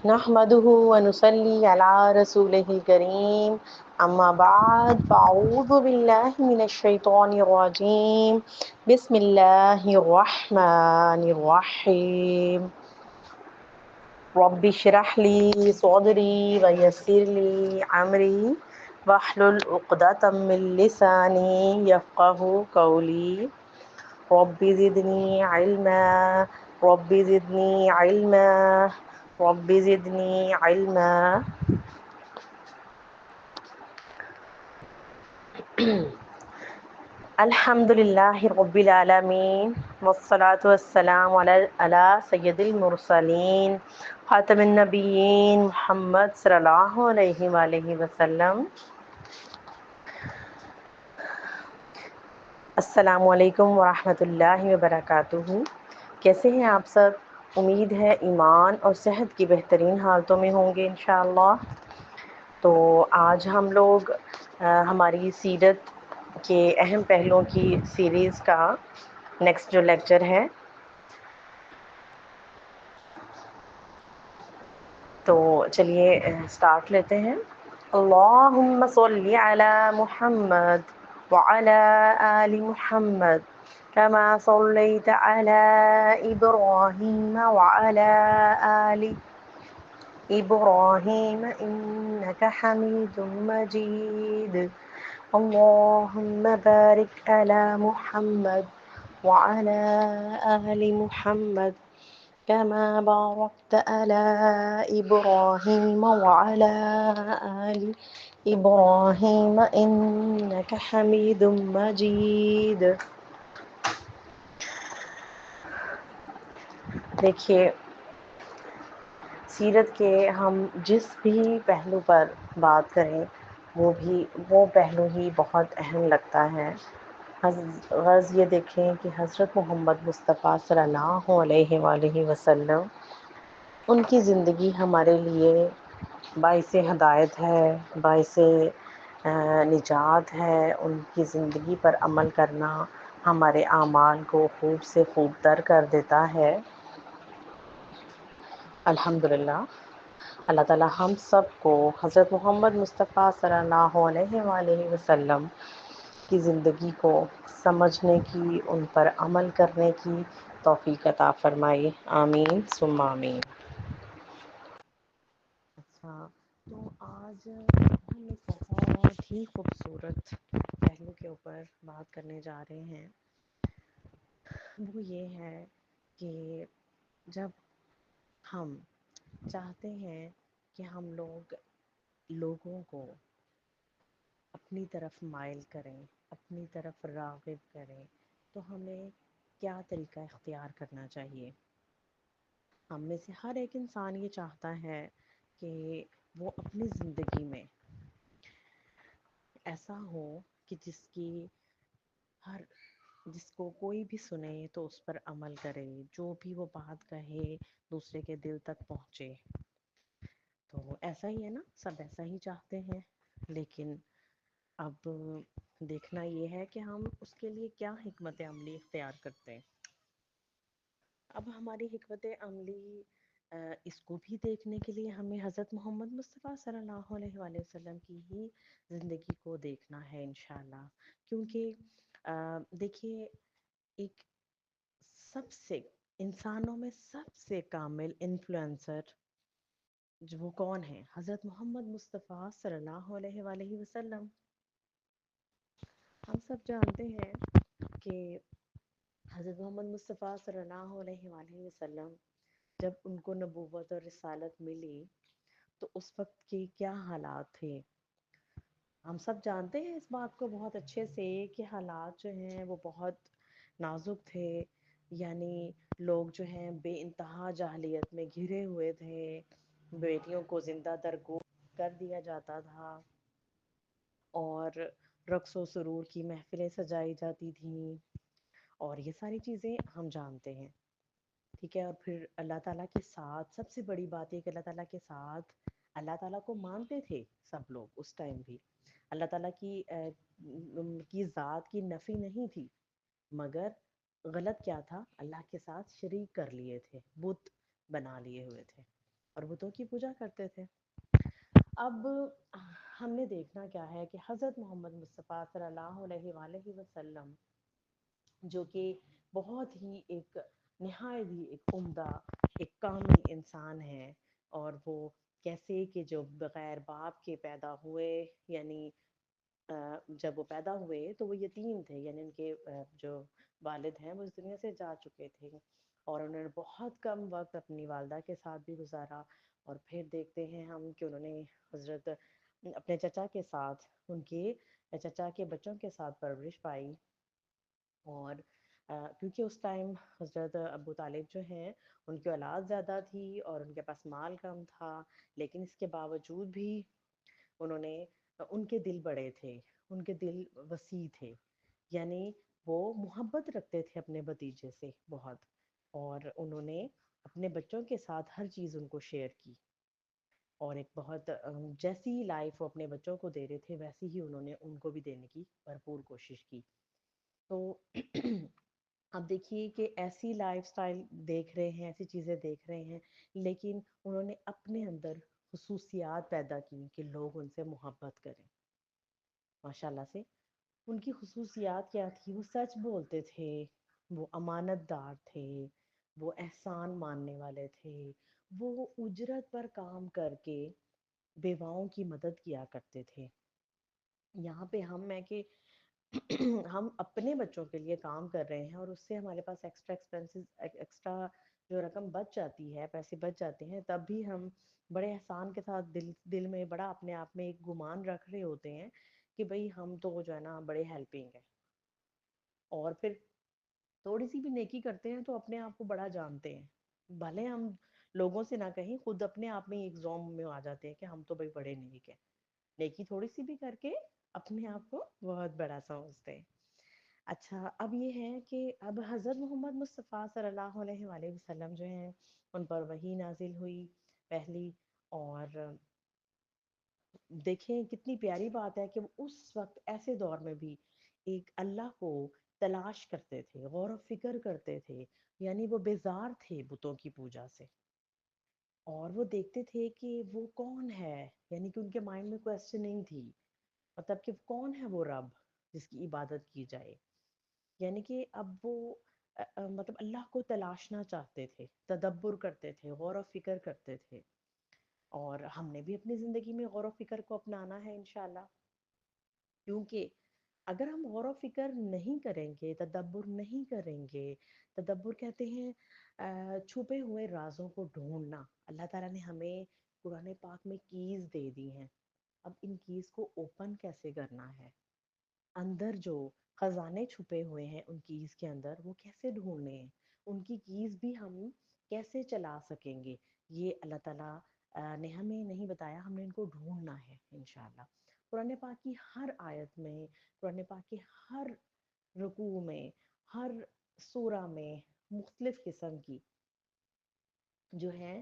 نحمده ونصلي على رسوله الكريم أما بعد فأعوذ بالله من الشيطان الرجيم بسم الله الرحمن الرحيم رب اشرح لي صدري ويسر لي أمري واحلل عقدة من لساني يفقه قولي رب زدني علما رب زدني علما رب زدني علما. الحمد للہ رب العالمین والصلاة والسلام علی سید المرسلین خاتم النبیین محمد صلی اللہ علیہ وآلہ وسلم. السلام علیکم ورحمۃ اللہ وبرکاتہ. کیسے ہیں آپ سب؟ امید ہے ایمان اور صحت کی بہترین حالتوں میں ہوں گے انشاءاللہ. تو آج ہم لوگ ہماری سیرت کے اہم پہلوؤں کی سیریز کا نیکسٹ جو لیکچر ہے، تو چلیے سٹارٹ لیتے ہیں. اللہم صلی علی محمد وعلی آل محمد كما صليت على إبراهيم وعلى آل إبراهيم إنك حميد مجيد. اللهم بارك على محمد وعلى آل محمد كما باركت على إبراهيم وعلى آل إبراهيم إنك حميد مجيد. دیکھیے، سیرت کے ہم جس بھی پہلو پر بات کریں وہ پہلو ہی بہت اہم لگتا ہے. غرض یہ دیکھیں کہ حضرت محمد مصطفیٰ صلی اللہ علیہ وآلہ وسلم، ان کی زندگی ہمارے لیے باعث ہدایت ہے، باعث نجات ہے. ان کی زندگی پر عمل کرنا ہمارے اعمال کو خوب سے خوب تر کر دیتا ہے. الحمدللہ اللہ تعالی ہم سب کو حضرت محمد مصطفیٰ صلی اللہ علیہ وآلہ وسلم کی زندگی کو سمجھنے کی، ان پر عمل کرنے کی توفیق عطا فرمائے. آمین ثم آمین. اچھا، تو آج ہم ایک بہت ہی خوبصورت پہلو کے اوپر بات کرنے جا رہے ہیں. وہ یہ ہے کہ جب ہم چاہتے ہیں کہ ہم لوگوں کو اپنی طرف مائل کریں، اپنی طرف راغب کریں، تو ہمیں کیا طریقہ اختیار کرنا چاہیے؟ ہم میں سے ہر ایک انسان یہ چاہتا ہے کہ وہ اپنی زندگی میں ایسا ہو کہ جس کو کوئی بھی سنے تو اس پر عمل کرے، جو بھی وہ بات کہے دوسرے کے دل تک پہنچے. تو ایسا ہی ہے نا، سب ایسا ہی چاہتے ہیں. لیکن اب دیکھنا یہ ہے کہ ہم اس کے لیے کیا حکمت عملی اختیار کرتے ہیں. اب ہماری حکمت عملی اس کو بھی دیکھنے کے لیے ہمیں حضرت محمد مصطفیٰ صلی اللہ علیہ وآلہ وسلم کی ہی زندگی کو دیکھنا ہے انشاءاللہ. کیونکہ دیکھیے، ایک سب سے انسانوں میں سب سے کامل انفلوئنسر وہ کون ہے؟ حضرت محمد مصطفیٰ صلی اللہ علیہ وآلہ وسلم. ہم سب جانتے ہیں کہ حضرت محمد مصطفیٰ صلی اللہ علیہ وآلہ وسلم جب ان کو نبوت اور رسالت ملی تو اس وقت کے کیا حالات تھے. ہم سب جانتے ہیں اس بات کو بہت اچھے سے کہ حالات جو ہیں وہ بہت نازک تھے. یعنی لوگ جو ہیں بے انتہا جاہلیت میں گھرے ہوئے تھے. بیٹیوں کو زندہ درگور کر دیا جاتا تھا اور رقص و سرور کی محفلیں سجائی جاتی تھیں، اور یہ ساری چیزیں ہم جانتے ہیں. ٹھیک ہے، اور پھر اللہ تعالیٰ کے ساتھ سب سے بڑی بات یہ کہ اللہ تعالیٰ کے ساتھ اللہ تعالیٰ کو مانتے تھے سب لوگ اس ٹائم بھی. اللہ تعالیٰ کی ذات کی نفی نہیں تھی، مگر غلط کیا تھا؟ اللہ کے ساتھ شریک کر لیے تھے، بت بنا لیے ہوئے تھے. اور بتوں کی پوجا کرتے تھے۔ اب ہم نے دیکھنا کیا ہے کہ حضرت محمد مصطفیٰ صلی اللہ علیہ وآلہ وسلم جو کہ بہت ہی ایک نہایت ہی ایک عمدہ ایک کامل انسان ہے، اور وہ کیسے کہ جو بغیر باپ کے پیدا ہوئے، یعنی جب وہ پیدا ہوئے تو وہ یتیم تھے، یعنی ان کے جو والد ہیں وہ اس دنیا سے جا چکے تھے، اور انہوں نے بہت کم وقت اپنی والدہ کے ساتھ بھی گزارا، اور پھر دیکھتے ہیں ہم کہ انہوں نے حضرت اپنے چچا کے ساتھ، ان کے چچا کے بچوں کے ساتھ پرورش پائی۔ اور کیونکہ اس ٹائم حضرت ابو طالب جو ہیں ان کی اولاد زیادہ تھی اور ان کے پاس مال کم تھا، لیکن اس کے باوجود بھی انہوں نے، ان کے دل بڑے تھے، ان کے دل وسیع تھے، یعنی وہ محبت رکھتے تھے اپنے بھتیجے سے بہت، اور انہوں نے اپنے بچوں کے ساتھ ہر چیز ان کو شیئر کی، اور ایک بہت جیسی لائف وہ اپنے بچوں کو دے رہے تھے ویسی ہی انہوں نے ان کو بھی دینے کی بھرپور کوشش کی۔ تو اب دیکھیے کہ ایسی لائف سٹائل دیکھ رہے ہیں، ایسی چیزیں دیکھ رہے ہیں، لیکن انہوں نے اپنے اندر خصوصیات پیدا کی کہ لوگ ان سے محبت کریں۔ ماشاء اللہ سے ان کی خصوصیات کیا تھی؟ وہ سچ بولتے تھے، وہ امانت دار تھے، وہ احسان ماننے والے تھے، وہ اجرت پر کام کر کے بیواؤں کی مدد کیا کرتے تھے۔ یہاں پہ ہم ہے کہ ہم اپنے بچوں کے لیے کام کر رہے ہیں، اور اس سے ہمارے پاس ایکسٹرا ایکسپینسز، ایکسٹرا جو رقم بچ جاتی ہے، پیسے بچ جاتے ہیں، تب بھی ہم بڑے احسان کے ساتھ دل میں بڑا اپنے آپ میں ایک گمان رکھ رہے ہوتے ہیں کہ بھئی ہم تو جو ہے نا بڑے ہیلپنگ ہیں، اور پھر تھوڑی سی بھی نیکی کرتے ہیں تو اپنے آپ کو بڑا جانتے ہیں، بھلے ہم لوگوں سے نہ کہیں، خود اپنے آپ میں ایک زوم میں آ جاتے ہیں کہ ہم تو بھائی بڑے نیک ہیں، نیکی تھوڑی سی بھی کر کے اپنے آپ کو بہت بڑا سمجھتے ہیں۔ اچھا، اب یہ ہے کہ اب حضرت محمد مصطفیٰ صلی اللہ علیہ وآلہ وسلم جو ہیں ان پر وحی نازل ہوئی پہلی، اور دیکھیں کتنی پیاری بات ہے کہ وہ اس وقت ایسے دور میں بھی ایک اللہ کو تلاش کرتے تھے، غور و فکر کرتے تھے، یعنی وہ بیزار تھے بتوں کی پوجا سے، اور وہ دیکھتے تھے کہ وہ کون ہے، یعنی کہ ان کے مائنڈ میں کوسچننگ تھی، مطلب کہ کون ہے وہ رب جس کی عبادت کی جائے، یعنی کہ اب وہ مطلب اللہ کو تلاشنا چاہتے تھے، تدبر کرتے تھے، غور و فکر کرتے تھے، اور ہم نے بھی اپنی زندگی میں غور و فکر کو اپنانا ہے انشاءاللہ، کیونکہ اگر ہم غور و فکر نہیں کریں گے، تدبر نہیں کریں گے، تدبر کہتے ہیں چھپے ہوئے رازوں کو ڈھونڈنا، اللہ تعالیٰ نے ہمیں قرآن پاک میں کیز دے دی ہیں، اب ان کیز کو اوپن کیسے کرنا ہے، اندر جو خزانے چھپے ہوئے ہیں ان کیز کے اندر وہ کیسے ڈھونڈنے ہیں، ان کی کیز بھی ہم کیسے چلا سکیں گے، یہ اللہ تعالیٰ نے ہمیں نہیں بتایا، ہم نے ان کو ڈھونڈنا ہے انشاءاللہ۔ قرآن پاک کی ہر آیت میں، قرآن پاک کے ہر رکوع میں، ہر سورہ میں مختلف قسم کی جو ہیں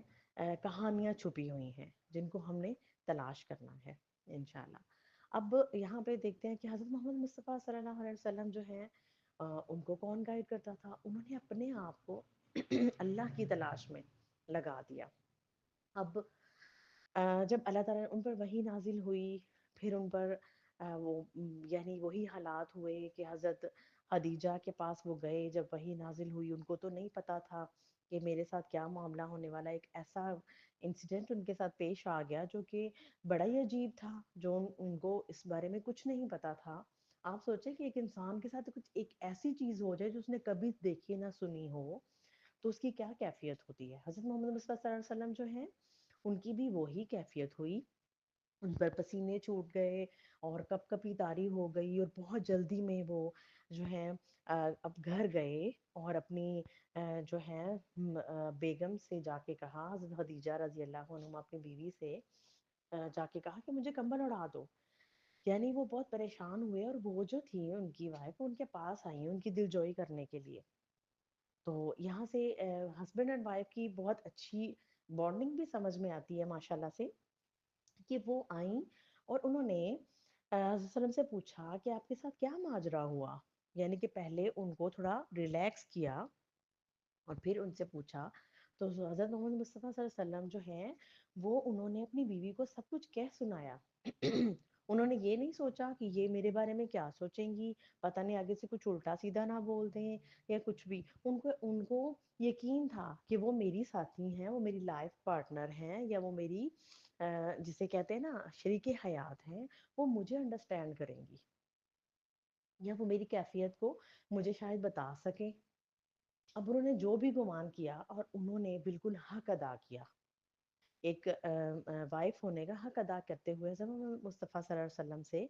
کہانیاں چھپی ہوئی ہیں جن کو ہم نے تلاش کرنا ہے انشاءاللہ۔ اب یہاں پہ دیکھتے ہیں کہ حضرت محمد مصطفیٰ صلی اللہ علیہ وسلم جو ہیں ان کو کون گائیڈ کرتا تھا؟ انہوں نے اپنے آپ کو اللہ کی تلاش میں لگا دیا۔ اب جب اللہ تعالیٰ نے ان پر وحی نازل ہوئی، پھر ان پر وہ یعنی وہی حالات ہوئے کہ حضرت خدیجہ کے پاس وہ گئے، جب وحی نازل ہوئی ان کو تو نہیں پتا تھا کہ میرے ساتھ کیا معاملہ ہونے والا ہے، ایک ایسا انسیڈنٹ ان کے ساتھ پیش آ گیا جو کہ بڑا ہی عجیب تھا، جو ان کو اس بارے میں کچھ نہیں پتا تھا۔ آپ سوچیں کہ ایک انسان کے ساتھ کچھ ایک ایسی چیز ہو جائے جو اس نے کبھی دیکھی نہ سنی ہو، تو اس کی کیا کیفیت ہوتی ہے۔ حضرت محمد مصطفیٰ صلی اللہ علیہ وسلم جو ہیں ان کی بھی وہی کیفیت ہوئی، ان پر پسینے چھوٹ گئے اور کپ کپی طاری ہو گئی، اور بہت جلدی میں وہ جو ہیں اب گھر گئے اور اپنی جو ہے بیگم سے جا کے کہا، حضرت خدیجہ رضی اللہ عنہا اپنی بیوی سے جا کے کہا کہ مجھے کمبل اڑا دو، یعنی وہ بہت پریشان ہوئے، اور وہ جو تھی ان کی وائف ان کے پاس آئی ان کی دل جوئی کرنے کے لیے۔ تو یہاں سے ہسبینڈ اینڈ وائف کی بہت اچھی بانڈنگ بھی سمجھ میں آتی ہے ماشاءاللہ سے، کہ وہ آئیں اور انہوں نے حضرت صلی اللہ علیہ وسلم سے پوچھا کہ آپ کے ساتھ کیا ماجرا ہوا، یعنی کہ پہلے ان کو تھوڑا ریلیکس کیا اور پھر ان سے پوچھا، تو حضرت محمد مصطفیٰ صلی اللہ علیہ وسلم جو ہیں وہ انہوں نے اپنی بیوی کو سب کچھ کہہ سنایا انہوں نے یہ نہیں سوچا کہ یہ میرے بارے میں کیا سوچیں گی، پتہ نہیں آگے سے کچھ الٹا سیدھا نہ بول دیں یا کچھ بھی. ان کو یقین تھا کہ وہ میری ساتھی ہیں، وہ میری لائف پارٹنر ہیں، یا وہ میری جسے کہتے ہیں نا شریک حیات ہیں، وہ مجھے انڈرسٹینڈ کریں گی، یا وہ میری کیفیت کو مجھے شاید بتا سکیں. اب انہوں نے جو بھی گمان کیا اور انہوں نے بالکل حق ادا کیا، ایک وائف ہونے کا حق ادا کرتے ہوئے حضرت محمد مصطفیٰ صلی اللہ علیہ وسلم سے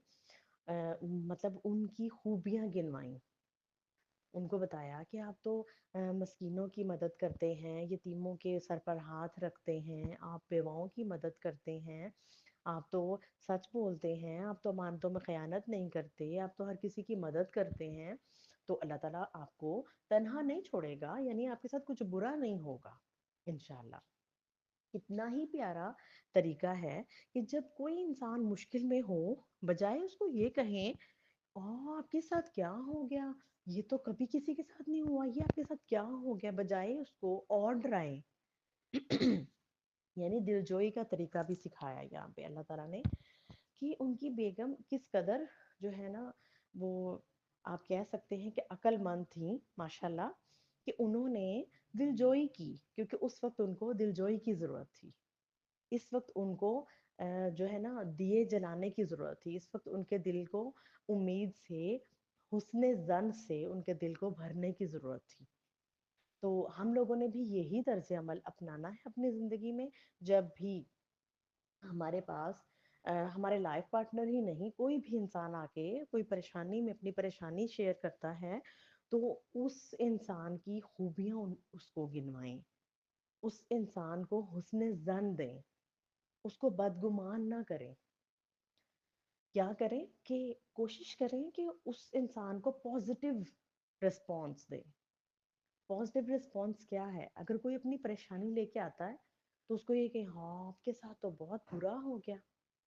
مطلب ان کی خوبیاں گنوائیں. ان کو بتایا کہ آپ تو مسکینوں کی مدد کرتے ہیں، یتیموں کے سر پر ہاتھ رکھتے ہیں، آپ بیواؤں کی مدد کرتے ہیں، آپ تو سچ بولتے ہیں، آپ تو امانتوں میں خیانت نہیں کرتے، آپ تو ہر کسی کی مدد کرتے ہیں، تو اللہ تعالیٰ آپ کو تنہا نہیں چھوڑے گا، یعنی آپ کے ساتھ کچھ برا نہیں ہوگا انشاءاللہ. اتنا ہی پیارا طریقہ ہے کہ جب کوئی انسان مشکل میں ہو، بجائے اس کو یہ کہیں آپ کے ساتھ کیا ہو گیا، یہ تو کبھی کسی کے ساتھ نہیں ہوا، یہ آپ کے ساتھ کیا ہو گیا، بجائے اس کو اور ڈرائیں. یعنی دلجوئی کا طریقہ بھی سکھایا یہاں پہ اللہ تعالیٰ نے، کہ ان کی بیگم کس قدر جو ہے نا وہ آپ کہہ سکتے ہیں کہ عقل مند تھیں ماشاءاللہ، کہ انہوں نے دلجوئی کی، کیونکہ اس وقت ان کو دلجوئی کی ضرورت تھی. اس وقت ان کو جو ہے نا دیے جلانے کی ضرورت تھی. اس وقت ان کے دل کو امید سے، حسن ظن سے ان کے دل کو بھرنے کی ضرورت تھی. تو ہم لوگوں نے بھی یہی طرز عمل اپنانا ہے اپنی زندگی میں. جب بھی ہمارے پاس ہمارے لائف پارٹنر ہی نہیں، کوئی بھی انسان آ کے کوئی پریشانی میں اپنی پریشانی شیئر کرتا ہے، تو اس انسان کی خوبیاں اس کو گنوائیں، اس انسان کو حسن ظن دیں، اس کو بدگمان نہ کریں. کیا کریں کہ کوشش کریں کہ اس انسان کو پازیٹیو رسپانس دیں. پازیٹیو رسپانس کیا ہے؟ اگر کوئی اپنی پریشانی لے کے آتا ہے تو اس کو یہ کہ ہاں آپ کے ساتھ تو بہت برا ہو گیا،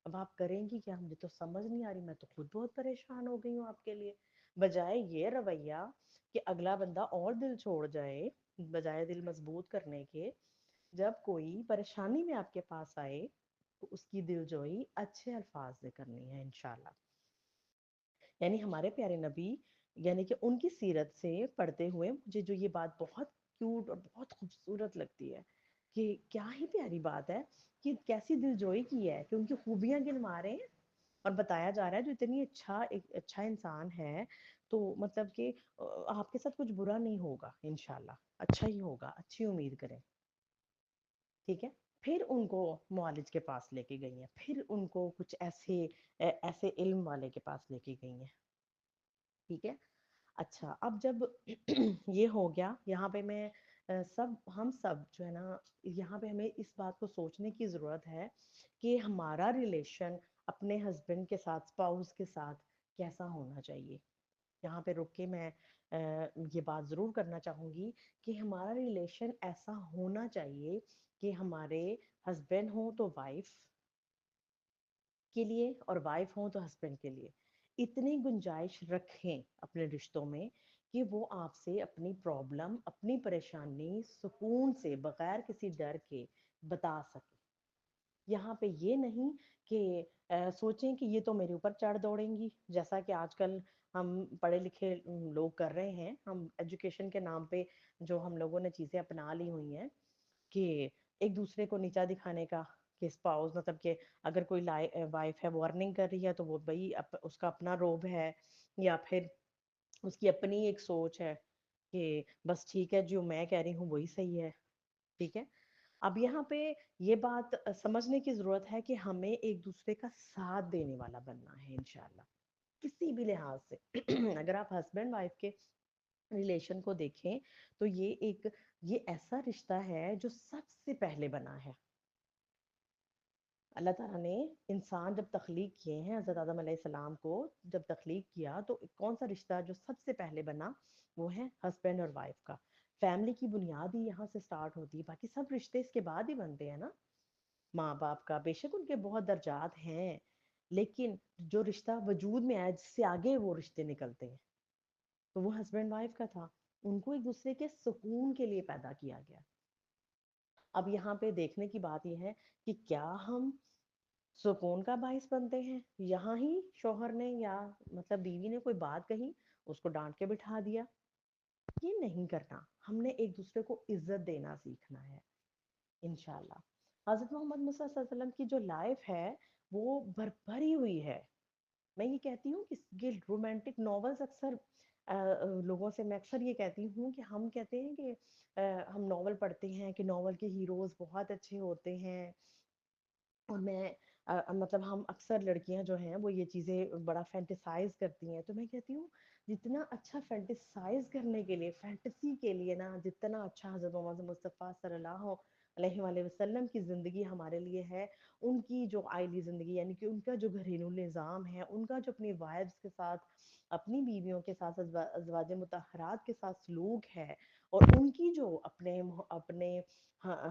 اب آپ کریں گی کیا، مجھے تو سمجھ نہیں آ رہی، میں تو خود بہت پریشان ہو گئی ہوں آپ کے لیے. بجائے یہ رویہ کہ اگلا بندہ اور دل چھوڑ جائے، بجائے دل مضبوط کرنے کے، جب کوئی پریشانی میں آپ کے پاس آئے تو اس کی دلجوئی اچھے الفاظ سے کرنی ہے انشاءاللہ. یعنی ہمارے پیارے نبی، یعنی کہ ان کی سیرت سے پڑھتے ہوئے مجھے جو یہ بات بہت کیوٹ اور بہت خوبصورت لگتی ہے کہ کیا ہی پیاری بات ہے کہ کیسی دلجوئی کی ہے، کہ ان کی خوبیاں گنوا رہے ہیں اور بتایا جا رہا ہے جو اتنی ایک اچھا انسان ہے تو مطلب کہ آپ کے ساتھ کچھ برا نہیں ہوگا انشاءاللہ، اچھا ہی ہوگا، اچھی امید کریں. ٹھیک ہے. پھر ان کو معالج کے پاس لے کے گئی ہیں، پھر ان کو کچھ ایسے علم والے کے پاس لے کے گئی ہیں. ٹھیک ہے. اچھا اب جب یہ ہو گیا، یہاں پہ میں ہم سب جو ہے نا، یہاں پہ ہمیں اس بات کو سوچنے کی ضرورت ہے کہ ہمارا ریلیشن اپنے ہسبینڈ کے ساتھ، اسپاؤس کے ساتھ کیسا ہونا چاہیے. یہاں پہ رک کے میں یہ بات ضرور کرنا چاہوں گی کہ ہمارا ریلیشن ایسا ہونا چاہیے کہ ہمارے ہسبینڈ ہوں تو وائف کے لیے اور وائف ہوں تو ہسبینڈ کے لیے اتنی گنجائش رکھیں اپنے رشتوں میں کہ وہ آپ سے اپنی پرابلم، اپنی پریشانی سکون سے بغیر کسی ڈر کے بتا سکے. یہاں پہ یہ نہیں کہ سوچیں کہ یہ تو میرے اوپر چڑھ دوڑیں گی، جیسا کہ آج کل ہم پڑھے لکھے لوگ کر رہے ہیں. ہم ایجوکیشن کے نام پہ جو ہم لوگوں نے چیزیں اپنا لی ہوئی ہیں کہ ایک دوسرے کو نیچا دکھانے کا، کہ اسپاؤس مطلب کہ اگر کوئی وائف ہے وہ ارننگ کر رہی ہے تو وہ بھائی اس کا اپنا روب ہے، یا پھر اس کی اپنی ایک سوچ ہے کہ بس ٹھیک ہے جو میں کہہ رہی ہوں وہی صحیح ہے. ٹھیک ہے. اب یہاں پہ یہ بات سمجھنے کی ضرورت ہے کہ ہمیں ایک دوسرے کا ساتھ دینے والا بننا ہے انشاءاللہ کسی بھی لحاظ سے. اگر آپ ہسبینڈ وائف کے ریلیشن کو دیکھیں تو یہ ایسا رشتہ ہے جو سب سے پہلے بنا ہے. اللہ تعالیٰ نے انسان جب تخلیق کیے ہیں، حضرت آدم علیہ السلام کو جب تخلیق کیا تو کون سا رشتہ جو سب سے پہلے بنا؟ وہ ہے ہسبینڈ اور وائف کا. فیملی کی بنیاد ہی یہاں سے سٹارٹ ہوتی ہے، باقی سب رشتے اس کے بعد ہی بنتے ہیں نا. ماں باپ کا بے شک ان کے بہت درجات ہیں، لیکن جو رشتہ وجود میں آیا جس سے آگے وہ رشتے نکلتے ہیں تو وہ ہسبینڈ وائف کا تھا. ان کو ایک دوسرے کے سکون کے لیے پیدا کیا گیا. اب یہاں پہ دیکھنے کی بات یہ ہے کہ کیا ہم سکون کا باعث بنتے ہیں؟ یہاں ہی شوہر نے یا مطلب بیوی نے کوئی بات کہی، اس کو ڈانٹ کے بٹھا دیا، یہ نہیں کرنا. ہم نے ایک دوسرے کو عزت دینا سیکھنا ہے انشاءاللہ. حضرت محمد مصطفیٰ صلی اللہ علیہ وسلم کی جو لائف ہے وہ بھری ہوئی ہے. میں یہ کہتی ہوں کہ یہ رومانٹک ناولز اکثر لوگوں سے میں اکثر یہ کہتی ہوں کہ ہم کہتے ہیں کہ ہم ناول پڑھتے ہیں کہ ناول کے ہیروز بہت اچھے ہوتے ہیں، اور میں مطلب ہم اکثر لڑکیاں جو ہیں وہ یہ چیزیں بڑا فینٹیسائز کرتی ہیں. تو میں کہتی ہوں جتنا اچھا فینٹیسائز کرنے کے لیے، فینٹیسی کے لیے نا، جتنا اچھا حضرت محمد مصطفیٰ صلی اللہ علیہ وآلہ وسلم کی زندگی ہمارے لیے ہے. ان کی جو آئلی زندگی، یعنی کہ ان کا جو گھریلو نظام ہے، ان کا جو اپنی وائفز کے ساتھ، اپنی بیویوں کے ساتھ، ازواج مطہرات کے ساتھ سلوک ہے، اور ان کی جو اپنے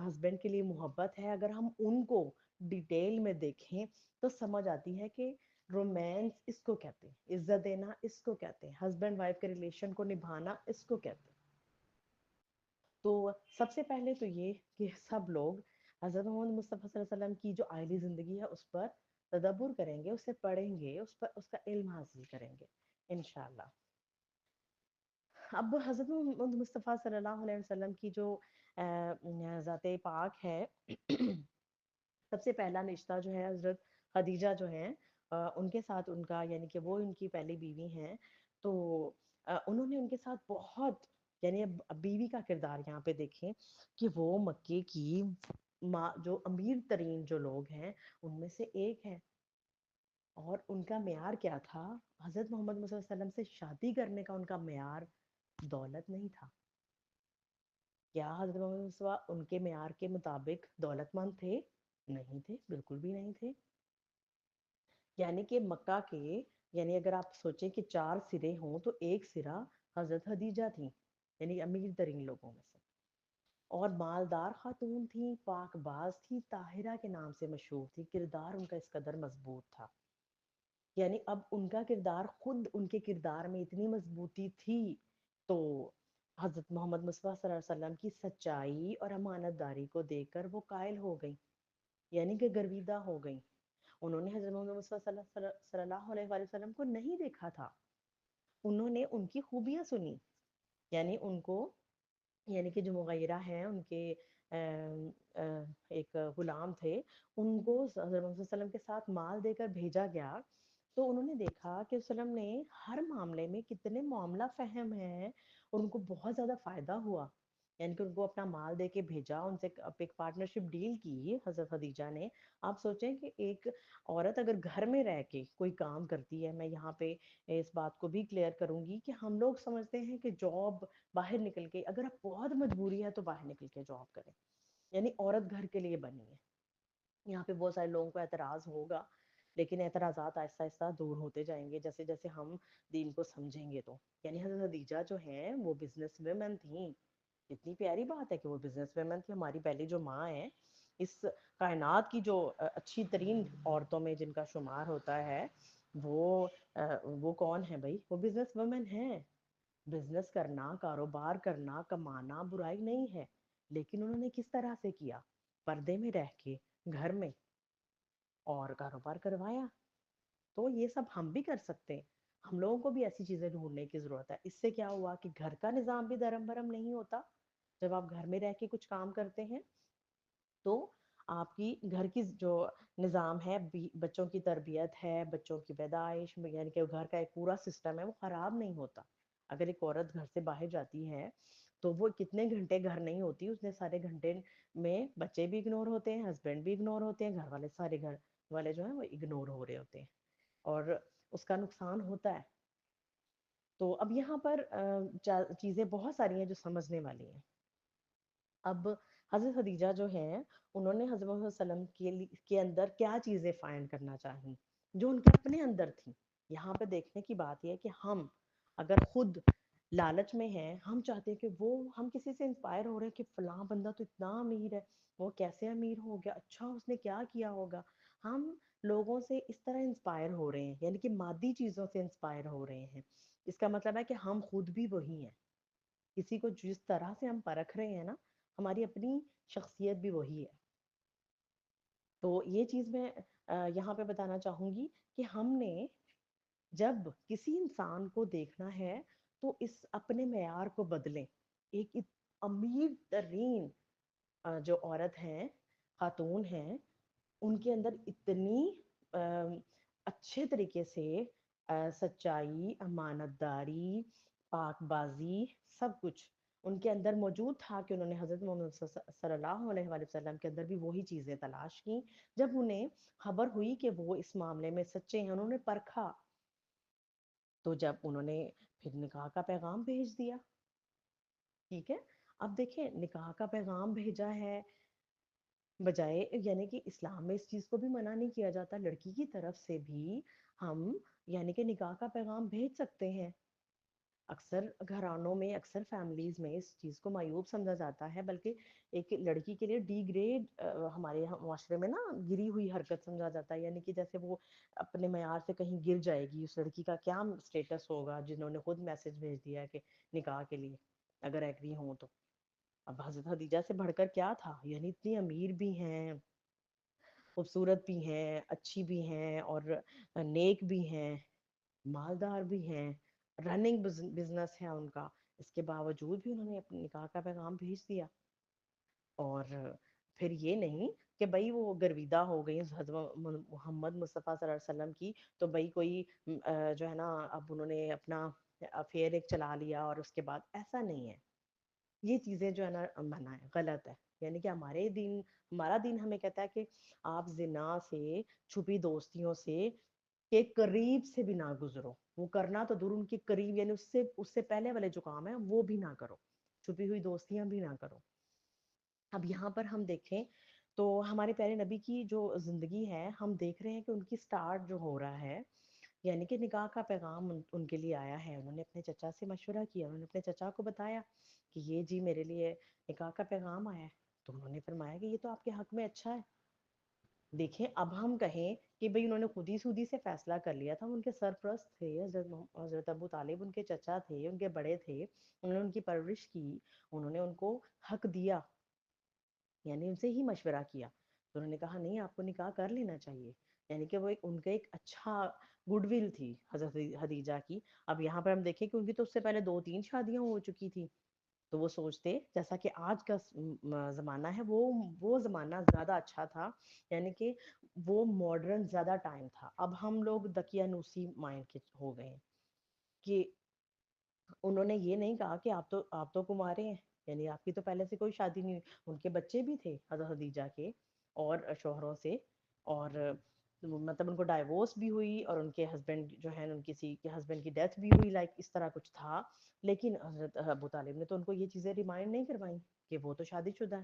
ہسبینڈ کے لیے محبت ہے، اگر ہم ان کو ڈیٹیل میں دیکھیں تو سمجھ آتی ہے کہ رومانس اس کو کہتے ہیں، عزت دینا اس کو کہتے ہیں، ہسبینڈ وائف کے ریلیشن کو نبھانا اس کو کہتے ہیں. تو سب سے پہلے تو یہ کہ سب لوگ حضرت محمد مصطفیٰ صلی اللہ علیہ وسلم کی جو آئلی زندگی ہے اس پر تدبر کریں گے، اسے پڑھیں گے، اس کا علم حاصل کریں گے انشاءاللہ. اب حضرت محمد مصطفیٰ صلی اللہ علیہ وسلم کی جو ذات پاک ہے، سب سے پہلا رشتہ جو ہے حضرت خدیجہ جو ہیں ان کے ساتھ ان کا، یعنی کہ وہ ان کی پہلی بیوی ہیں. تو انہوں نے ان کے ساتھ بہت، یعنی اب بیوی کا کردار یہاں پہ دیکھیں کہ وہ مکے کی جو امیر ترین جو لوگ ہیں ان میں سے ایک ہے. اور ان کا معیار کیا تھا؟ حضرت محمد صلی اللہ علیہ وسلم سے شادی کرنے کا ان کا معیار دولت نہیں تھا. کیا حضرت محمد مصطفیٰ ان کے معیار کے مطابق دولت مند تھے؟ نہیں تھے، بالکل بھی نہیں تھے. یعنی کہ مکہ کے، یعنی اگر آپ سوچیں کہ 4 سرے ہوں تو ایک سرا حضرت خدیجہ تھیں، یعنی امیر ترین لوگوں میں سے، اور مالدار خاتون تھیں، پاک باز تھی، طاہرہ کے نام سے مشہور تھی. کردار ان کا اس قدر مضبوط تھا. یعنی اب ان کا کردار، خود ان کے کردار میں اتنی مضبوطی تھی تو حضرت محمد مصطفیٰ صلی اللہ علیہ وسلم کی سچائی اور امانت داری کو دیکھ کر وہ قائل ہو گئی، یعنی کہ گرویدہ ہو گئی. انہوں نے حضرت محمد مصطفیٰ صلی اللہ علیہ وآلہ وسلم کو نہیں دیکھا تھا، انہوں نے ان کی خوبیاں سنی. یعنی ان کو، یعنی کہ جو مغیرہ ہیں ان کے ایک غلام تھے، ان کو حضرت محمد صلی اللہ علیہ وسلم کے ساتھ مال دے کر بھیجا گیا. تو انہوں نے دیکھا کہ وسلم نے ہر معاملے میں کتنے معاملہ فہم ہیں، اور ان کو بہت زیادہ فائدہ ہوا. یعنی کہ ان کو اپنا مال دے کے بھیجا، ان سے ایک پارٹنرشپ ڈیل کی حضرت خدیجہ نے. آپ سوچیں کہ ایک عورت اگر گھر میں رہ کے کوئی کام کرتی ہے، میں یہاں پہ اس بات کو بھی کلیئر کروں گی کہ ہم لوگ سمجھتے ہیں کہ جاب باہر نکل کے، اگر آپ بہت مجبوری ہے تو باہر نکل کے جاب کریں، یعنی عورت گھر کے لیے بنی ہے. یہاں پہ بہت سارے لوگوں کو اعتراض ہوگا، لیکن اعتراضات آہستہ آہستہ دور ہوتے جائیں گے جیسے جیسے ہم دین کو سمجھیں گے. تو یعنی حضرت خدیجہ جو ہیں وہ بزنس ویمن تھیں. اتنی پیاری بات ہے کہ وہ بزنس ویمن تھی. ہماری پہلی جو ماں ہے اس کائنات کی، جو اچھی ترین عورتوں میں جن کا شمار ہوتا ہے، وہ کون ہے بھائی؟ وہ بزنس ویمن ہیں. بزنس کرنا، کاروبار کرنا، کمانا برائی نہیں ہے، لیکن انہوں نے کس طرح سے کیا؟ پردے میں رہ کے گھر میں، اور کاروبار کروایا. تو یہ سب ہم بھی کر سکتے ہیں. ہم لوگوں کو بھی ایسی چیزیں ڈھونڈنے کی ضرورت ہے. اس سے کیا ہوا کہ گھر کا نظام بھی درم برم نہیں ہوتا. جب آپ گھر میں رہ کے کچھ کام کرتے ہیں تو آپ کی گھر کی جو نظام ہے، بچوں کی تربیت ہے، بچوں کی پیدائش، یعنی کہ گھر کا ایک پورا سسٹم ہے، وہ خراب نہیں ہوتا. اگر ایک عورت گھر سے باہر جاتی ہے تو وہ کتنے گھنٹے گھر نہیں ہوتی، اس نے سارے گھنٹے میں بچے بھی اگنور ہوتے ہیں، ہسبینڈ بھی اگنور ہوتے ہیں، گھر والے، سارے گھر والے جو ہیں وہ اگنور ہو رہے ہوتے ہیں، اور اس کا نقصان ہوتا ہے. تو اب یہاں پر چیزیں بہت ساری ہیں جو سمجھنے والی ہیں. اب حضرت خدیجہ جو ہیں، انہوں نے حضرت محمد صلی اللہ علیہ وسلم کے اندر کیا چیزیں فائنڈ کرنا چاہیں جو ان کے اپنے اندر تھیں. یہاں پہ دیکھنے کی بات یہ ہے کہ ہم اگر خود لالچ میں ہیں، ہم چاہتے ہیں کہ ہم کسی سے انسپائر ہو رہے ہیں کہ فلاں بندہ تو اتنا امیر ہے، وہ کیسے امیر ہو گیا، اچھا اس نے کیا کیا ہوگا. ہم لوگوں سے اس طرح انسپائر ہو رہے ہیں، یعنی کہ مادی چیزوں سے انسپائر ہو رہے ہیں. اس کا مطلب ہے کہ ہم خود بھی وہی ہیں. کسی کو جس طرح سے ہم پرکھ رہے ہیں نا، ہماری اپنی شخصیت بھی وہی ہے. تو یہ چیز میں یہاں پہ بتانا چاہوں گی کہ ہم نے جب کسی انسان کو دیکھنا ہے تو اس اپنے معیار کو بدلیں. ایک امیر ترین جو عورت ہیں، خاتون ہیں، ان کے اندر اتنی اچھے طریقے سے سچائی، امانت داری، پاک بازی، سب کچھ ان کے اندر موجود تھا کہ انہوں نے حضرت محمد صلی اللہ علیہ وآلہ وسلم کے اندر بھی وہی چیزیں تلاش کی. جب انہیں خبر ہوئی کہ وہ اس معاملے میں سچے ہیں، انہوں نے پرکھا. تو جب انہوں نے پھر نکاح کا پیغام بھیج دیا. ٹھیک ہے، اب دیکھیں نکاح کا پیغام بھیجا ہے، بجائے یعنی کہ اسلام میں اس چیز کو بھی منع نہیں کیا جاتا، لڑکی کی طرف سے بھی ہم یعنی کہ نکاح کا پیغام بھیج سکتے ہیں. اکثر گھرانوں میں، اکثر فیملیز میں اس چیز کو معیوب سمجھا جاتا ہے، بلکہ ایک لڑکی کے لیے ڈی گریڈ ہمارے معاشرے میں نا گری ہوئی حرکت سمجھا جاتا ہے. یعنی کہ جیسے وہ اپنے معیار سے کہیں گر جائے گی، اس لڑکی کا کیا سٹیٹس ہوگا جنہوں نے خود میسج بھیج دیا ہے کہ نکاح کے لیے اگر ایگری ہوں تو. اب حضرت خدیجہ سے بڑھ کر کیا تھا، یعنی اتنی امیر بھی ہیں، خوبصورت بھی ہیں، اچھی بھی ہیں، اور نیک بھی ہیں، مالدار بھی ہیں، رننگ بزنس ہے ان کا. اس کے باوجود بھی انہوں نے اپنے نکاح کا پیغام بھیج دیا. اور پھر یہ نہیں کہ بھائی وہ گرویدہ ہو گئی حضرت محمد مصطفیٰ صلی اللہ علیہ وسلم کی، تو بھائی کوئی جو ہے نا اب انہوں نے اپنا افیئر ایک چلا لیا اور اس کے بعد. ایسا نہیں ہے. یہ چیزیں جو ہے نا منع ہے، غلط ہے. یعنی کہ ہمارا دین ہمیں کہتا ہے کہ آپ زنا سے، چھپی دوستیوں سے کے قریب سے بھی نہ گزرو. وہ کرنا تو دور، ان کے قریب یعنی اس سے پہلے والے جو کام ہے وہ بھی نہ کرو، چھپی ہوئی دوستیاں بھی نہ کرو. اب یہاں پر ہم دیکھیں تو ہمارے پیارے نبی کی جو زندگی ہے، ہم دیکھ رہے ہیں کہ ان کی سٹارٹ جو ہو رہا ہے، یعنی کہ نکاح کا پیغام ان کے لیے آیا ہے. انہوں نے اپنے چچا سے مشورہ کیا، انہوں نے اپنے چچا کو بتایا کہ یہ جی میرے لیے نکاح کا پیغام آیا ہے. تو انہوں نے فرمایا کہ یہ تو آپ کے حق میں اچھا ہے. دیکھیں اب ہم کہیں کہ بھئی انہوں نے خودی سودی سے فیصلہ کر لیا تھا، ان کے سرپرست تھے حضرت ابو طالب، ان کے چچا تھے، ان کے بڑے تھے، انہوں نے ان کی پرورش کی، انہوں نے ان کو حق دیا، یعنی ان سے ہی مشورہ کیا. تو انہوں نے کہا نہیں، آپ کو نکاح کر لینا چاہیے. یعنی کہ وہ ان کا ایک اچھا گڈ ول تھی حضرت خدیجہ کی. اب یہاں پر ہم دیکھیں کہ ان کی تو اس سے پہلے 2-3 شادیاں ہو چکی تھی. تو وہ سوچتے جیسا کہ آج کا زمانہ ہے، وہ زمانہ زیادہ اچھا تھا. یعنی کہ وہ ماڈرن زیادہ ٹائم تھا. اب ہم لوگ دقیانوسی مائنڈ کے ہو گئے ہیں کہ انہوں نے یہ نہیں کہا کہ آپ تو کمارے ہیں، یعنی آپ کی تو پہلے سے کوئی شادی نہیں ہوئی. ان کے بچے بھی تھے حضرت خدیجہ کے اور شوہروں سے، اور مطلب ان کو ڈائیورس بھی ہوئی، اور ان کے ہسبینڈ جو ہیں ان کسی کے ہسبینڈ کی ڈیتھ بھی ہوئی، لائک اس طرح کچھ تھا. لیکن حضرت ابو طالب نے تو ان کو یہ چیزیں ریمائنڈ نہیں کروائیں کہ وہ تو شادی شدہ ہے،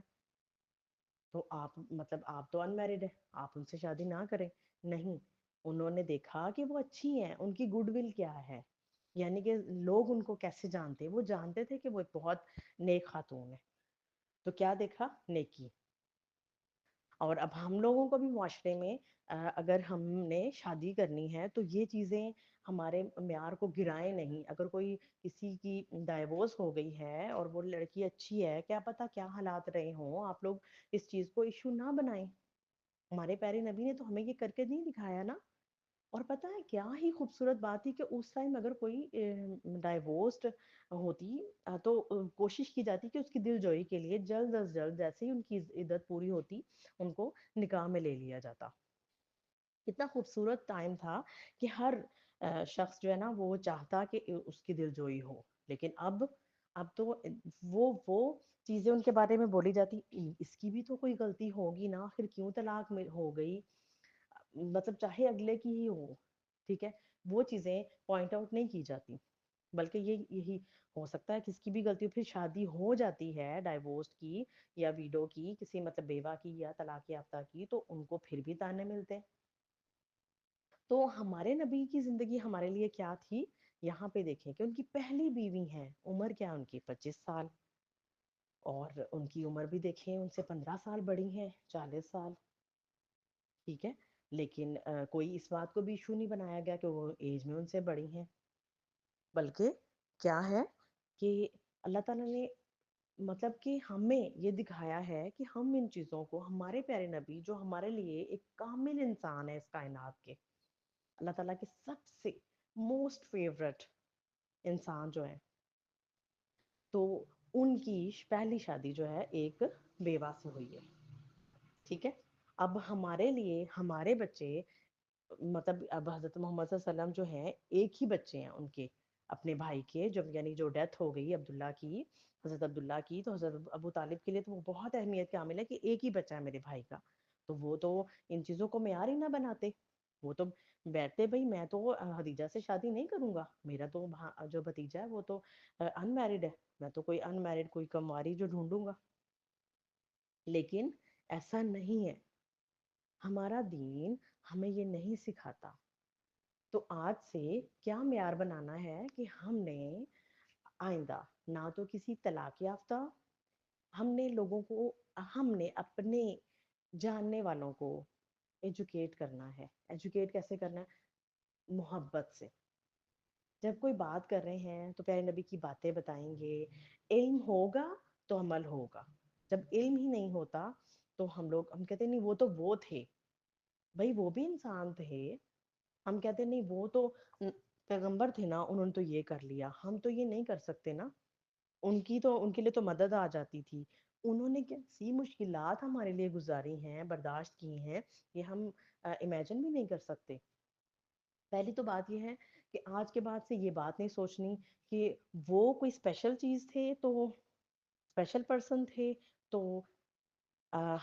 تو آپ تو انمیرڈ ہے، آپ ان سے شادی نہ کریں. نہیں، انہوں نے دیکھا کہ وہ اچھی ہیں، ان کی گڈ ول کیا ہے. یعنی کہ لوگ ان کو کیسے جانتے، وہ جانتے تھے کہ وہ ایک بہت نیک خاتون ہے. تو کیا دیکھا؟ نیکی. اور اب ہم لوگوں کو بھی معاشرے میں اگر ہم نے شادی کرنی ہے تو یہ چیزیں ہمارے معیار کو گرائیں نہیں. اگر کوئی کسی کی ڈائیورس ہو گئی ہے اور وہ لڑکی اچھی ہے، کیا پتا کیا حالات رہے ہوں، آپ لوگ اس چیز کو ایشو نہ بنائیں. ہمارے پیارے نبی نے تو ہمیں یہ کر کے نہیں دکھایا نا. اور پتہ ہے کیا ہی خوبصورت بات تھی کہ اس ٹائم اگر کوئی ڈائیورسڈ ہوتی تو کوشش کی جاتی کہ اس کی دل جوئی کے لیے جلد از جلد جیسے ہی ان کی عدت پوری ہوتی ان کو نکاح میں لے لیا جاتا. کتنا خوبصورت ٹائم تھا کہ ہر شخص جو ہے نا وہ چاہتا کہ اس کی دل جوئی ہو. لیکن اب تو وہ چیزیں ان کے بارے میں بولی جاتی، اس کی بھی تو کوئی غلطی ہوگی نا، آخر کیوں طلاق میں ہو گئی، مطلب چاہے اگلے کی ہی ہو. ٹھیک ہے، وہ چیزیں پوائنٹ آؤٹ نہیں کی جاتی، بلکہ یہی ہو سکتا ہے کس کی بھی غلطی ہو. پھر شادی ہو جاتی ہے ڈائیورس کی یا ویڈو کی، کسی مطلب بیوہ کی یا طلاق یافتہ کی، تو ان کو پھر بھی تانے ملتے ہیں. تو ہمارے نبی کی زندگی ہمارے لیے کیا تھی؟ یہاں پہ دیکھیں کہ ان کی پہلی بیوی ہیں، عمر کیا ان کی 25 سال، اور ان کی عمر بھی دیکھیں ان سے 15 سال بڑی ہیں، 40 سال. ٹھیک ہے، لیکن کوئی اس بات کو بھی ایشو نہیں بنایا گیا کہ وہ ایج میں ان سے بڑی ہیں. بلکہ کیا ہے کہ اللہ تعالیٰ نے مطلب کہ ہمیں یہ دکھایا ہے کہ ہم ان چیزوں کو، ہمارے پیارے نبی جو ہمارے لیے ایک کامل انسان ہے اس کائنات کے، اللہ تعالیٰ کے سب سے موسٹ فیورٹ انسان جو ہے، تو ان کی پہلی شادی جو ہے ایک بیوہ سے ہوئی ہے. ٹھیک ہے. اب ہمارے لیے ہمارے بچے، مطلب اب حضرت محمد صلی اللہ علیہ وسلم جو ہیں ایک ہی بچے ہیں ان کے، اپنے بھائی کے، جب یعنی جو ڈیتھ ہو گئی عبداللہ کی، حضرت عبداللہ کی، تو حضرت ابو طالب کے لیے تو وہ بہت اہمیت کا عامل ہے کہ ایک ہی بچہ ہے میرے بھائی کا. تو وہ تو ان چیزوں کو معیار ہی نہ بناتے. وہ تو بیٹھتے بھائی میں تو خدیجہ سے شادی نہیں کروں گا، میرا تو جو بھتیجا ہے وہ تو ان میرڈ ہے، میں تو کوئی ان میرڈ کوئی کمواری جو ڈھونڈوں گا. لیکن ایسا نہیں ہے، ہمارا دین ہمیں یہ نہیں سکھاتا. تو آج سے کیا معیار بنانا ہے کہ ہم نے آئندہ نہ تو کسی طلاق یافتہ، ہم نے لوگوں کو، ہم نے اپنے جاننے والوں کو ایجوکیٹ کرنا ہے. ایجوکیٹ کیسے کرنا ہے؟ محبت سے. جب کوئی بات کر رہے ہیں تو پیارے نبی کی باتیں بتائیں گے. علم ہوگا تو عمل ہوگا. جب علم ہی نہیں ہوتا تو ہم کہتے نہیں وہ تو وہ تھے. بھائی وہ بھی انسان تھے. ہم کہتے نہیں وہ تو پیغمبر تھے نا، انہوں نے تو یہ کر لیا، ہم تو یہ نہیں کر سکتے نا. ان کے لیے تو مدد آ جاتی تھی. انہوں نے کیسی مشکلات ہمارے لیے گزاری ہیں، برداشت کی ہیں، یہ ہم امیجن بھی نہیں کر سکتے. پہلی تو بات یہ ہے کہ آج کے بعد سے یہ بات نہیں سوچنی کہ وہ کوئی اسپیشل چیز تھے، تو اسپیشل پرسن تھے، تو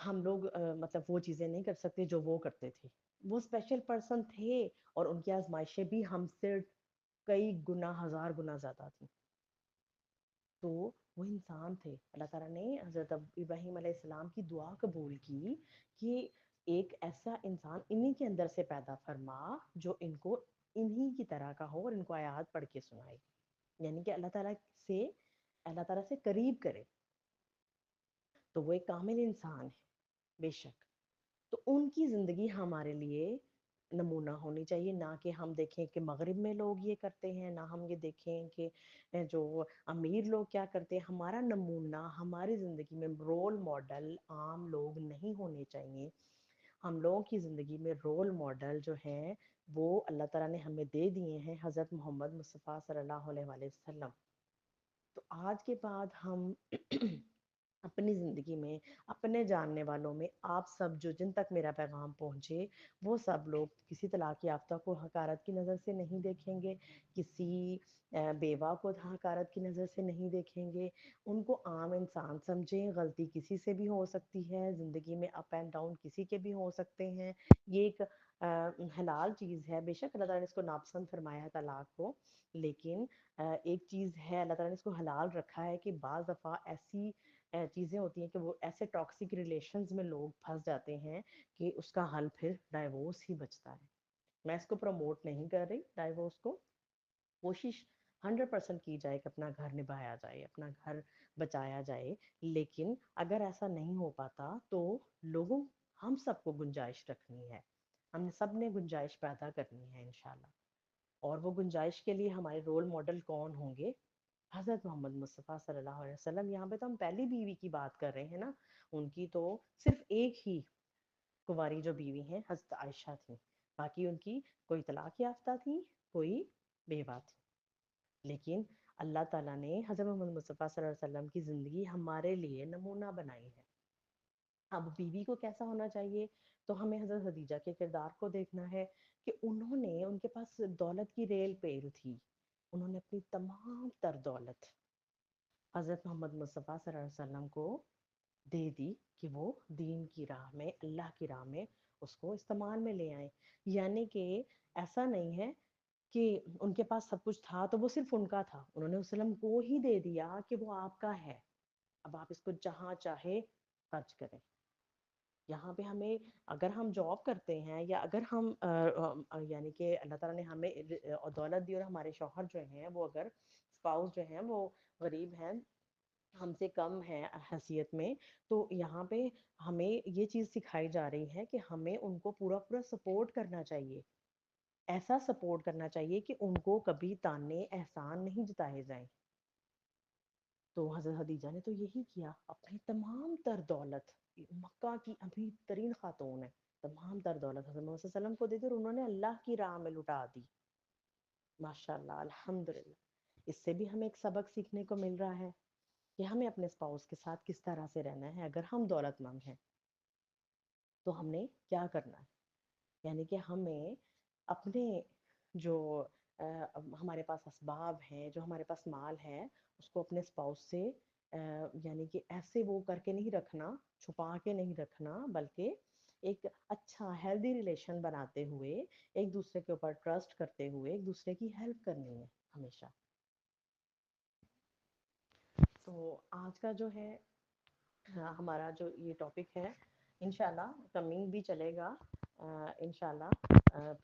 ہم لوگ مطلب وہ چیزیں نہیں کر سکتے جو وہ کرتے تھے. وہ اسپیشل پرسن تھے اور ان کی آزمائشیں بھی ہم سے کئی گنا، ہزار گنا زیادہ تھیں. تو وہ انسان تھے. اللہ تعالیٰ نے حضرت ابراہیم علیہ السلام کی دعا قبول کی کہ ایک ایسا انسان انہی کے اندر سے پیدا فرما جو ان کو انہی کی طرح کا ہو اور ان کو آیات پڑھ کے سنائے، یعنی کہ اللہ تعالیٰ سے قریب کرے. تو وہ ایک کامل انسان ہے بے شک. تو ان کی زندگی ہمارے لیے نمونہ ہونی چاہیے، نہ کہ ہم دیکھیں کہ مغرب میں لوگ یہ کرتے ہیں، نہ ہم یہ دیکھیں کہ جو امیر لوگ کیا کرتے ہیں. ہمارا نمونہ، ہماری زندگی میں رول ماڈل عام لوگ نہیں ہونے چاہیے. ہم لوگوں کی زندگی میں رول ماڈل جو ہیں وہ اللہ تعالیٰ نے ہمیں دے دیے ہیں، حضرت محمد مصطفیٰ صلی اللہ علیہ وآلہ وسلم. تو آج کے بعد ہم اپنی زندگی میں، اپنے جاننے والوں میں، آپ سب جو جن تک میرا پیغام پہنچے، وہ سب لوگ کسی طلاق یافتہ کو حقارت کی نظر سے نہیں دیکھیں گے، کسی بیوہ کو حقارت کی نظر سے نہیں دیکھیں گے. ان کو عام انسان سمجھیں. غلطی کسی سے بھی ہو سکتی ہے زندگی میں، اپ اینڈ ڈاؤن کسی کے بھی ہو سکتے ہیں. یہ ایک حلال چیز ہے، بے شک اللہ تعالیٰ نے اس کو ناپسند فرمایا ہے طلاق کو، لیکن ایک چیز ہے اللہ تعالیٰ نے اس کو حلال رکھا ہے کہ بعض دفعہ ایسی چیزیں ہوتی ہیں کہ وہ ایسے ٹاکسک ریلیشنز میں لوگ پھنس جاتے ہیں کہ اس کا حل پھر ڈائیورس ہی بچتا ہے. میں اس کو پروموٹ نہیں کر رہی ڈائیورس کو. کوشش 100% کی جائے کہ اپنا گھر نبھایا جائے، اپنا گھر بچایا جائے. لیکن اگر ایسا نہیں ہو پاتا تو ہم سب کو گنجائش رکھنی ہے. ہم نے سب نے گنجائش پیدا کرنی ہے انشاءاللہ. اور وہ گنجائش کے لیے ہمارے رول ماڈل کون ہوں گے؟ حضرت محمد مصطفیٰ صلی اللہ علیہ وسلم. یہاں پہ تو ہم پہلی بیوی کی بات کر رہے ہیں نا. ان کی تو صرف ایک ہی کنواری جو بیوی ہیں حضرت عائشہ تھی، باقی ان کی کوئی طلاق یافتہ تھی، کوئی بیوہ تھی. لیکن اللہ تعالیٰ نے حضرت محمد مصطفیٰ صلی اللہ علیہ وسلم کی زندگی ہمارے لیے نمونہ بنائی ہے. اب بیوی کو کیسا ہونا چاہیے؟ تو ہمیں حضرت خدیجہ کے کردار کو دیکھنا ہے کہ ان کے پاس دولت کی ریل پیل تھی. انہوں نے اپنی تمام تر دولت حضرت محمد مصطفیٰ صلی اللہ علیہ وسلم کو دے دی کہ وہ دین کی راہ میں، اللہ کی راہ میں اس کو استعمال میں لے آئیں. یعنی کہ ایسا نہیں ہے کہ ان کے پاس سب کچھ تھا تو وہ صرف ان کا تھا، انہوں نے وسلم کو ہی دے دیا کہ وہ آپ کا ہے، اب آپ اس کو جہاں چاہے خرچ کریں. یہاں پہ ہمیں، اگر ہم جاب کرتے ہیں یا اگر ہم یعنی کہ اللہ تعالیٰ نے ہمیں دولت دی اور ہمارے شوہر جو ہیں وہ اگر اسپاؤس جو ہیں وہ غریب ہیں، ہم سے کم ہے حیثیت میں، تو یہاں پہ ہمیں یہ چیز سکھائی جا رہی ہے کہ ہمیں ان کو پورا پورا سپورٹ کرنا چاہیے. ایسا سپورٹ کرنا چاہیے کہ ان کو کبھی تانے احسان نہیں جتائے جائیں. تو حضرت خدیجہ نے تو یہی کیا، اپنی تمام تر دولت، مکہ کی امیر ترین خاتون ہے، تمام تر دولت حضرت محمد صلی اللہ علیہ وسلم کو دے دی اور انہوں نے اللہ کی راہ میں لٹا دی. ماشاء اللہ الحمدللہ. اس سے بھی ہمیں ایک سبق سیکھنے کو مل رہا ہے کہ ہمیں اپنے اسپاؤس کے ساتھ کس طرح سے رہنا ہے. اگر ہم دولت مند ہیں تو ہم نے کیا کرنا ہے، یعنی کہ ہمیں اپنے جو ہمارے پاس اسباب ہیں، جو ہمارے پاس مال ہے، اس کو اپنے اسپاؤس سے یعنی کہ ایسے وہ کر کے نہیں رکھنا، چھپا کے نہیں رکھنا، بلکہ ایک اچھا ہیلدی ریلیشن بناتے ہوئے، ایک دوسرے کے اوپر ٹرسٹ کرتے ہوئے ایک دوسرے کی ہیلپ کرنی ہے ہمیشہ. تو آج کا جو ہے ہمارا جو یہ ٹاپک ہے، انشاءاللہ کمنگ بھی چلے گا انشاءاللہ.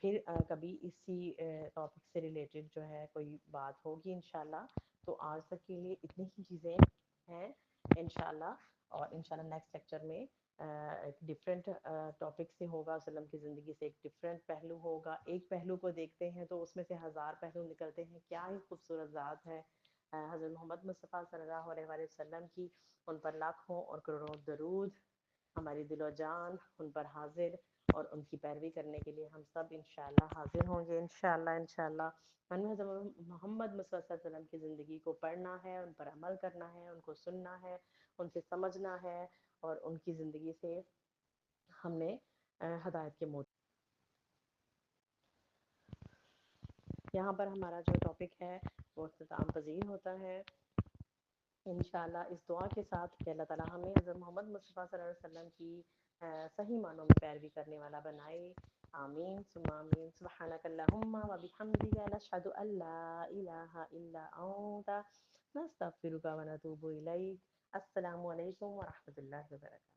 پھر کبھی اسی ٹاپک سے ریلیٹڈ جو ہے کوئی بات ہوگی انشاءاللہ. تو آج تک کے لیے اتنی ہی چیزیں ہیں انشاءاللہ. اور انشاءاللہ نیکسٹ لیکچر میں ایک ڈفرینٹ ٹاپک سے ہوگا، وسلم کی زندگی سے ایک ڈفرینٹ پہلو ہوگا. ایک پہلو کو دیکھتے ہیں تو اس میں سے ہزار پہلو نکلتے ہیں. کیا ہی خوبصورت ذات ہے حضرت محمد مصطفیٰ صلی اللہ علیہ وآلہ وسلم کی. ان پر لاکھوں اور کروڑوں درود، ہماری دل و جان ان پر حاضر، اور ان کی پیروی کرنے کے لیے ہم سب انشاءاللہ حاضر ہوں گے انشاءاللہ. ہمیں حضرت محمد مصطفیٰ صلی اللہ علیہ وسلم کی زندگی کو پڑھنا ہے، ان پر عمل کرنا ہے، ان کو سننا ہے، ان سے سمجھنا ہے، اور ان کی زندگی سے ہم نے ہدایت کے موت. یہاں پر ہمارا جو ٹاپک ہے وہ اختتام پذیر ہوتا ہے انشاءاللہ اس دعا کے ساتھ کہ اللہ تعالی ہمیں حضرت محمد مصطفیٰ صلی اللہ علیہ وسلم کی صحیح معنوں میں پیروی کرنے والا بنائے. آمین ثم آمین. سبحانک اللہم و بحمدک نشہد ان لا الہ الا انت نستغفرک و نتوب الیک. السلام علیکم ورحمۃ اللہ وبرکاتہ.